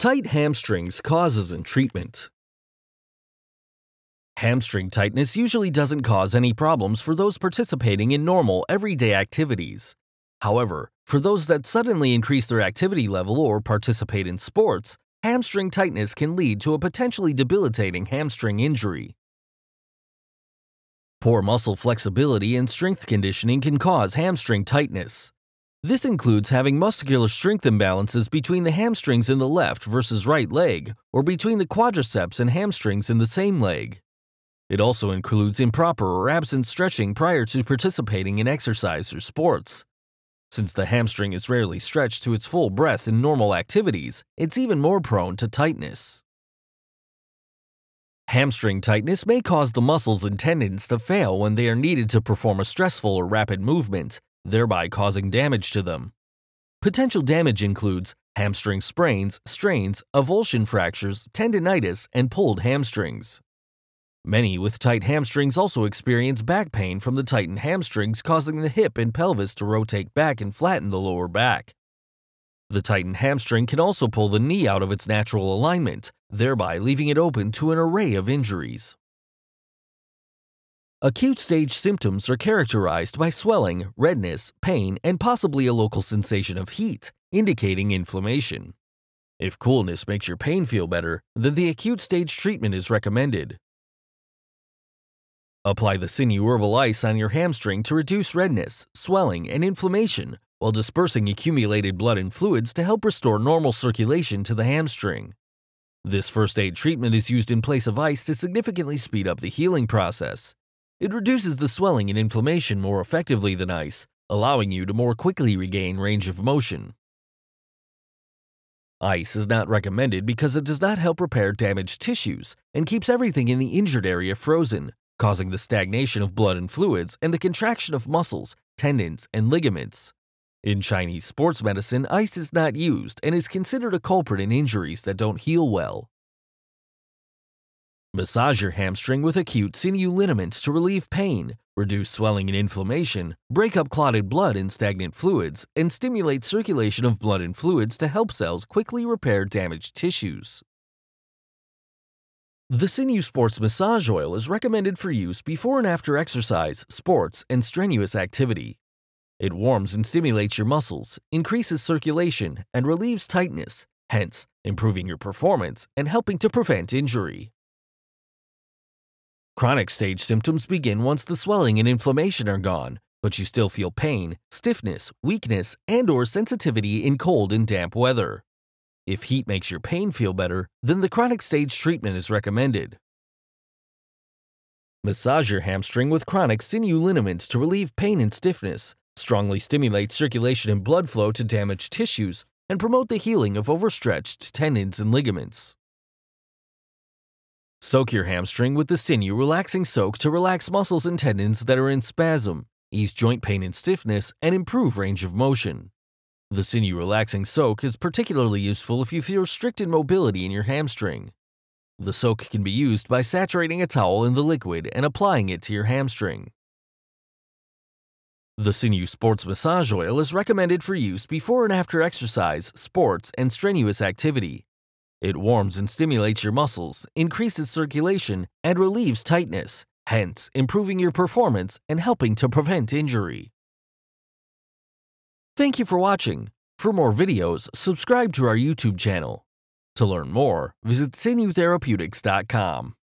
Tight hamstrings causes and treatment. Hamstring tightness usually doesn't cause any problems for those participating in normal, everyday activities. However, for those that suddenly increase their activity level or participate in sports, hamstring tightness can lead to a potentially debilitating hamstring injury. Poor muscle flexibility and strength conditioning can cause hamstring tightness. This includes having muscular strength imbalances between the hamstrings in the left versus right leg, or between the quadriceps and hamstrings in the same leg. It also includes improper or absent stretching prior to participating in exercise or sports. Since the hamstring is rarely stretched to its full breadth in normal activities, it's even more prone to tightness. Hamstring tightness may cause the muscles and tendons to fail when they are needed to perform a stressful or rapid movement, thereby causing damage to them. Potential damage includes hamstring sprains, strains, avulsion fractures, tendinitis, and pulled hamstrings. Many with tight hamstrings also experience back pain from the tightened hamstrings, causing the hip and pelvis to rotate back and flatten the lower back. The tightened hamstring can also pull the knee out of its natural alignment, thereby leaving it open to an array of injuries. Acute stage symptoms are characterized by swelling, redness, pain, and possibly a local sensation of heat, indicating inflammation. If coolness makes your pain feel better, then the acute stage treatment is recommended. Apply the sinew herbal ice on your hamstring to reduce redness, swelling, and inflammation, while dispersing accumulated blood and fluids to help restore normal circulation to the hamstring. This first aid treatment is used in place of ice to significantly speed up the healing process. It reduces the swelling and inflammation more effectively than ice, allowing you to more quickly regain range of motion. Ice is not recommended because it does not help repair damaged tissues and keeps everything in the injured area frozen, causing the stagnation of blood and fluids and the contraction of muscles, tendons, and ligaments. In Chinese sports medicine, ice is not used and is considered a culprit in injuries that don't heal well. Massage your hamstring with acute sinew liniments to relieve pain, reduce swelling and inflammation, break up clotted blood and stagnant fluids, and stimulate circulation of blood and fluids to help cells quickly repair damaged tissues. The Sinew Sports Massage Oil is recommended for use before and after exercise, sports, and strenuous activity. It warms and stimulates your muscles, increases circulation, and relieves tightness, hence improving your performance and helping to prevent injury. Chronic stage symptoms begin once the swelling and inflammation are gone, but you still feel pain, stiffness, weakness, and/or sensitivity in cold and damp weather. If heat makes your pain feel better, then the chronic stage treatment is recommended. Massage your hamstring with chronic sinew liniments to relieve pain and stiffness, strongly stimulate circulation and blood flow to damaged tissues, and promote the healing of overstretched tendons and ligaments. Soak your hamstring with the Sinew Relaxing Soak to relax muscles and tendons that are in spasm, ease joint pain and stiffness, and improve range of motion. The Sinew Relaxing Soak is particularly useful if you feel restricted mobility in your hamstring. The soak can be used by saturating a towel in the liquid and applying it to your hamstring. The Sinew Sports Massage Oil is recommended for use before and after exercise, sports, and strenuous activity. It warms and stimulates your muscles, increases circulation, and relieves tightness, hence improving your performance and helping to prevent injury. Thank you for watching. For more videos, subscribe to our YouTube channel. To learn more, visit sinewtherapeutics.com.